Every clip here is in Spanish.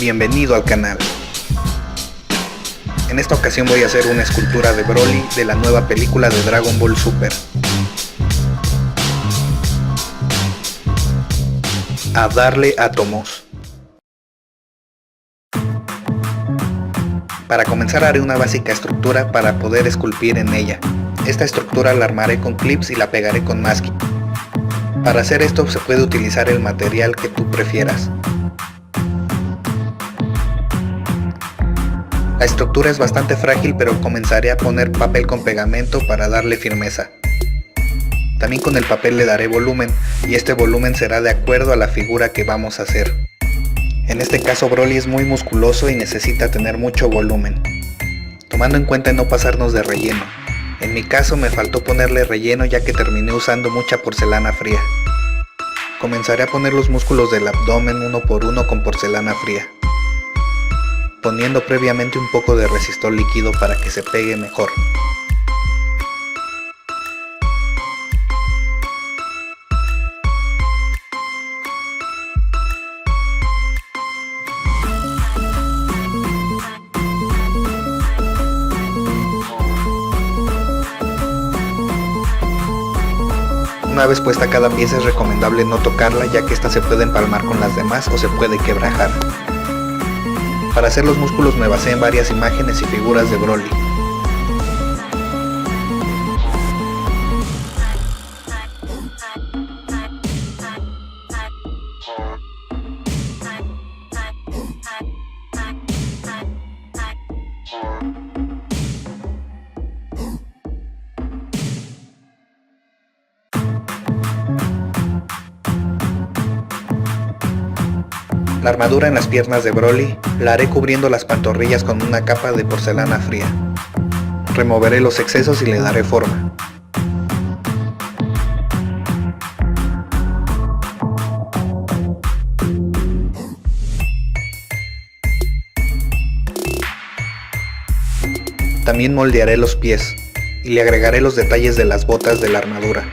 Bienvenido al canal. En esta ocasión voy a hacer una escultura de Broly de la nueva película de Dragon Ball Super. A darle átomos. Para comenzar haré una básica estructura para poder esculpir en ella. Esta estructura la armaré con clips y la pegaré con masking. Para hacer esto se puede utilizar el material que tú prefieras. La estructura es bastante frágil, pero comenzaré a poner papel con pegamento para darle firmeza. También con el papel le daré volumen, y este volumen será de acuerdo a la figura que vamos a hacer. En este caso Broly es muy musculoso y necesita tener mucho volumen, tomando en cuenta no pasarnos de relleno. En mi caso me faltó ponerle relleno ya que terminé usando mucha porcelana fría. Comenzaré a poner los músculos del abdomen uno por uno con porcelana fría, poniendo previamente un poco de resistor líquido para que se pegue mejor. Una vez puesta cada pieza es recomendable no tocarla, ya que esta se puede empalmar con las demás o se puede quebrajar. Para hacer los músculos me basé en varias imágenes y figuras de Broly. La armadura en las piernas de Broly la haré cubriendo las pantorrillas con una capa de porcelana fría. Removeré los excesos y le daré forma. También moldearé los pies y le agregaré los detalles de las botas de la armadura.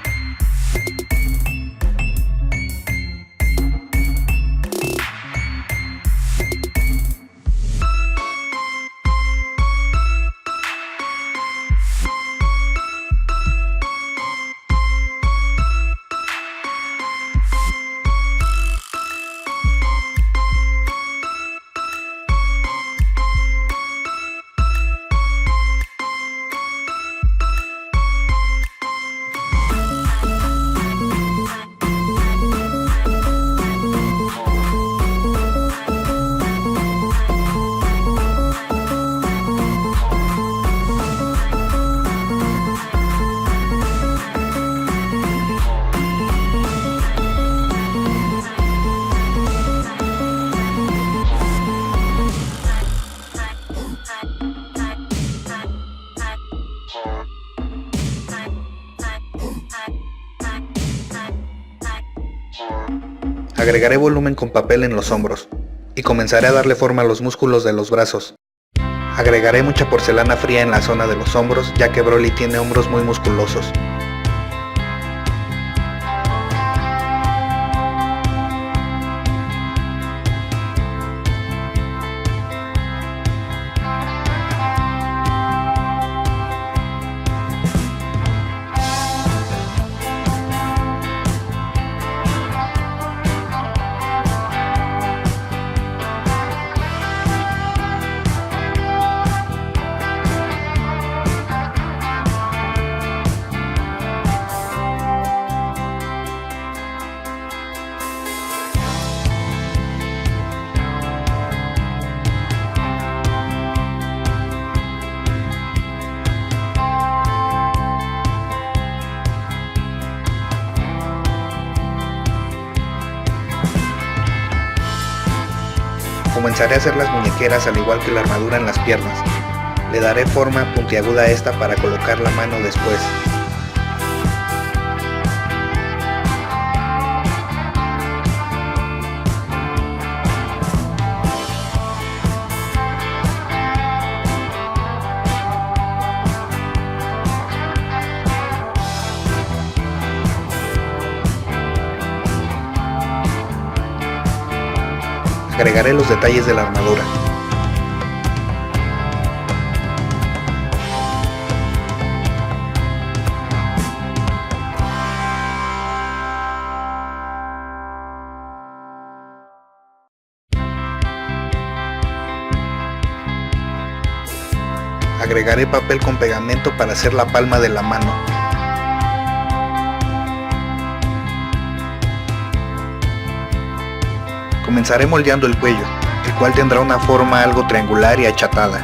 Agregaré volumen con papel en los hombros y comenzaré a darle forma a los músculos de los brazos. Agregaré mucha porcelana fría en la zona de los hombros, ya que Broly tiene hombros muy musculosos. Comenzaré a hacer las muñequeras al igual que la armadura en las piernas. Le daré forma puntiaguda a esta para colocar la mano después. Agregaré los detalles de la armadura. Agregaré papel con pegamento para hacer la palma de la mano. Comenzaré moldeando el cuello, el cual tendrá una forma algo triangular y achatada.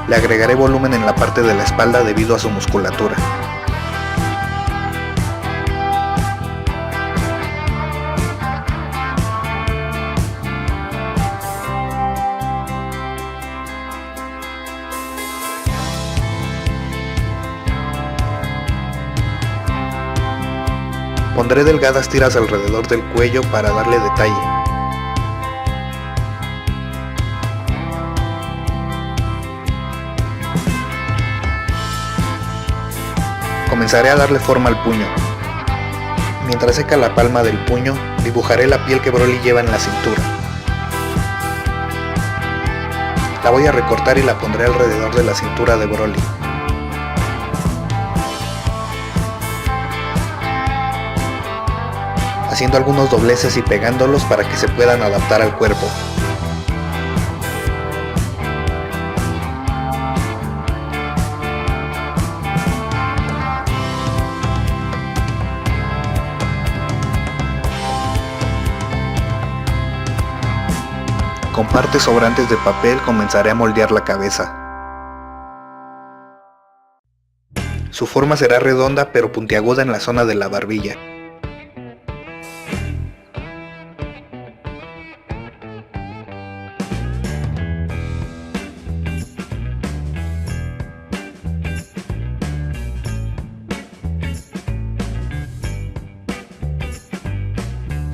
Le agregaré volumen en la parte de la espalda debido a su musculatura. Pondré delgadas tiras alrededor del cuello para darle detalle. Comenzaré a darle forma al puño. Mientras seca la palma del puño, dibujaré la piel que Broly lleva en la cintura. La voy a recortar y la pondré alrededor de la cintura de Broly. Haciendo algunos dobleces y pegándolos para que se puedan adaptar al cuerpo. Con partes sobrantes de papel comenzaré a moldear la cabeza. Su forma será redonda pero puntiaguda en la zona de la barbilla.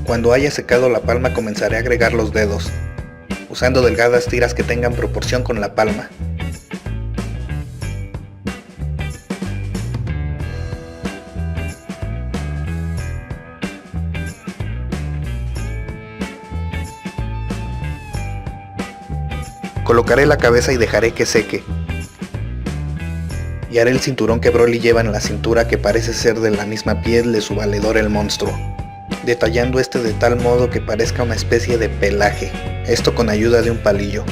Cuando haya secado la palma comenzaré a agregar los dedos, usando delgadas tiras que tengan proporción con la palma. Colocaré la cabeza y dejaré que seque. Y haré el cinturón que Broly lleva en la cintura, que parece ser de la misma piel de su valedor el monstruo, detallando este de tal modo que parezca una especie de pelaje, esto con ayuda de un palillo.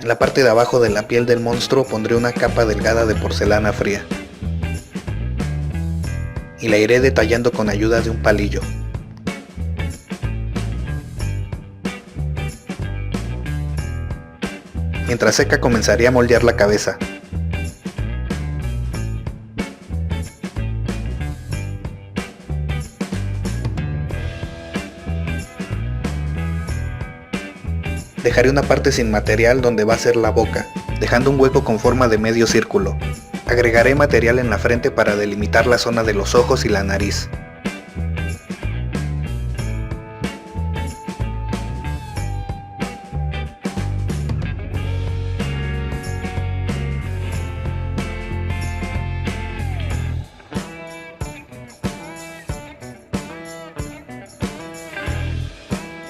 En la parte de abajo de la piel del monstruo pondré una capa delgada de porcelana fría y la iré detallando con ayuda de un palillo. Mientras seca comenzaré a moldear la cabeza. Dejaré una parte sin material donde va a ser la boca, dejando un hueco con forma de medio círculo. Agregaré material en la frente para delimitar la zona de los ojos y la nariz.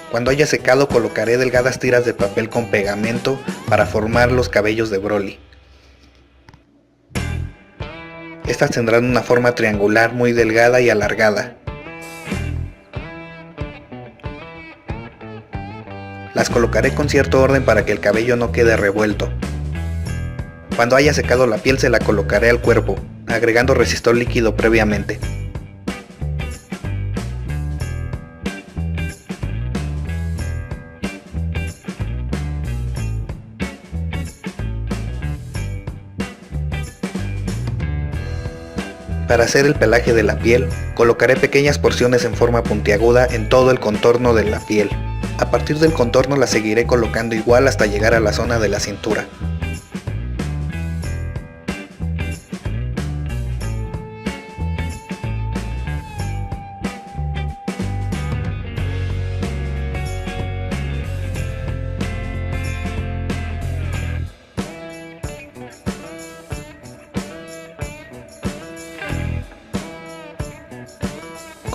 Cuando haya secado colocaré delgadas tiras de papel con pegamento para formar los cabellos de Broly. Estas tendrán una forma triangular muy delgada y alargada. Las colocaré con cierto orden para que el cabello no quede revuelto. Cuando haya secado la piel se la colocaré al cuerpo, agregando resistor líquido previamente. Para hacer el pelaje de la piel, colocaré pequeñas porciones en forma puntiaguda en todo el contorno de la piel. A partir del contorno la seguiré colocando igual hasta llegar a la zona de la cintura.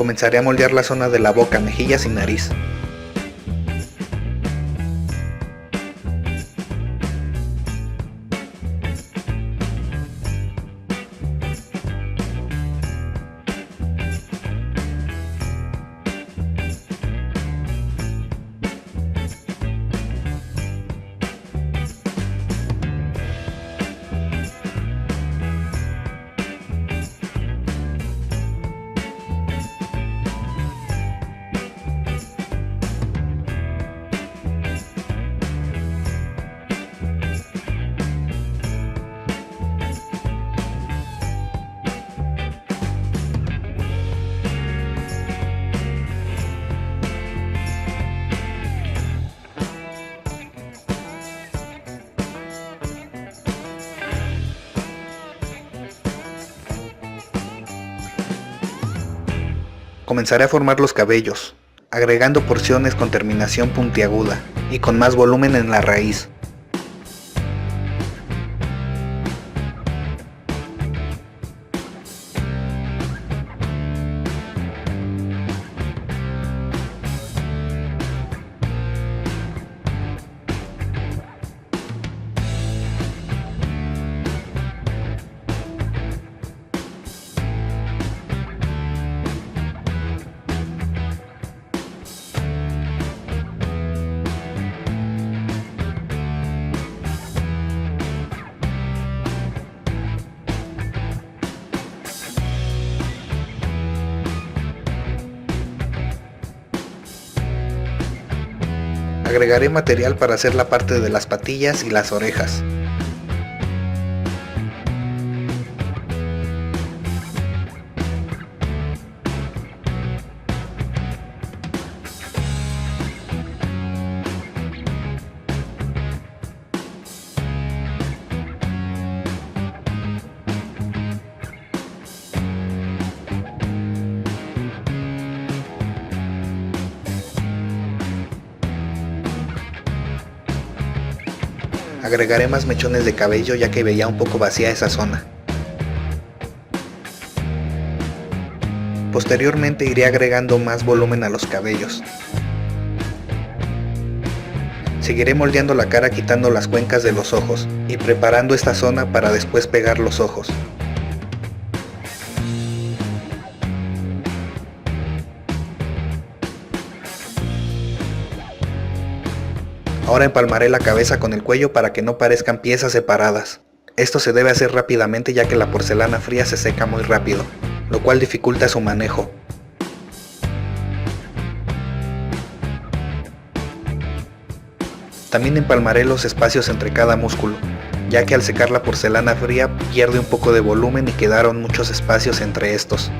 Comenzaré a moldear la zona de la boca, mejillas y nariz. Comenzaré a formar los cabellos, agregando porciones con terminación puntiaguda y con más volumen en la raíz. Agregaré material para hacer la parte de las patillas y las orejas. Agregaré más mechones de cabello ya que veía un poco vacía esa zona. Posteriormente iré agregando más volumen a los cabellos. Seguiré moldeando la cara quitando las cuencas de los ojos y preparando esta zona para después pegar los ojos. Ahora empalmaré la cabeza con el cuello para que no parezcan piezas separadas. Esto se debe hacer rápidamente ya que la porcelana fría se seca muy rápido, lo cual dificulta su manejo. También empalmaré los espacios entre cada músculo, ya que al secar la porcelana fría pierde un poco de volumen y quedaron muchos espacios entre estos.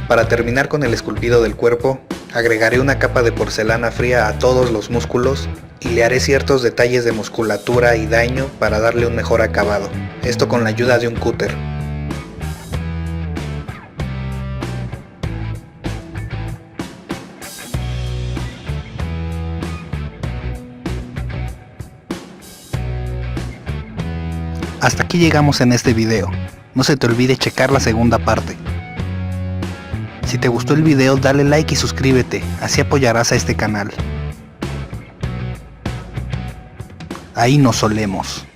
Para terminar con el esculpido del cuerpo, agregaré una capa de porcelana fría a todos los músculos y le haré ciertos detalles de musculatura y daño para darle un mejor acabado, esto con la ayuda de un cúter. Hasta aquí llegamos en este video, no se te olvide checar la segunda parte. Si te gustó el video dale like y suscríbete, así apoyarás a este canal. Ahí nos solemos.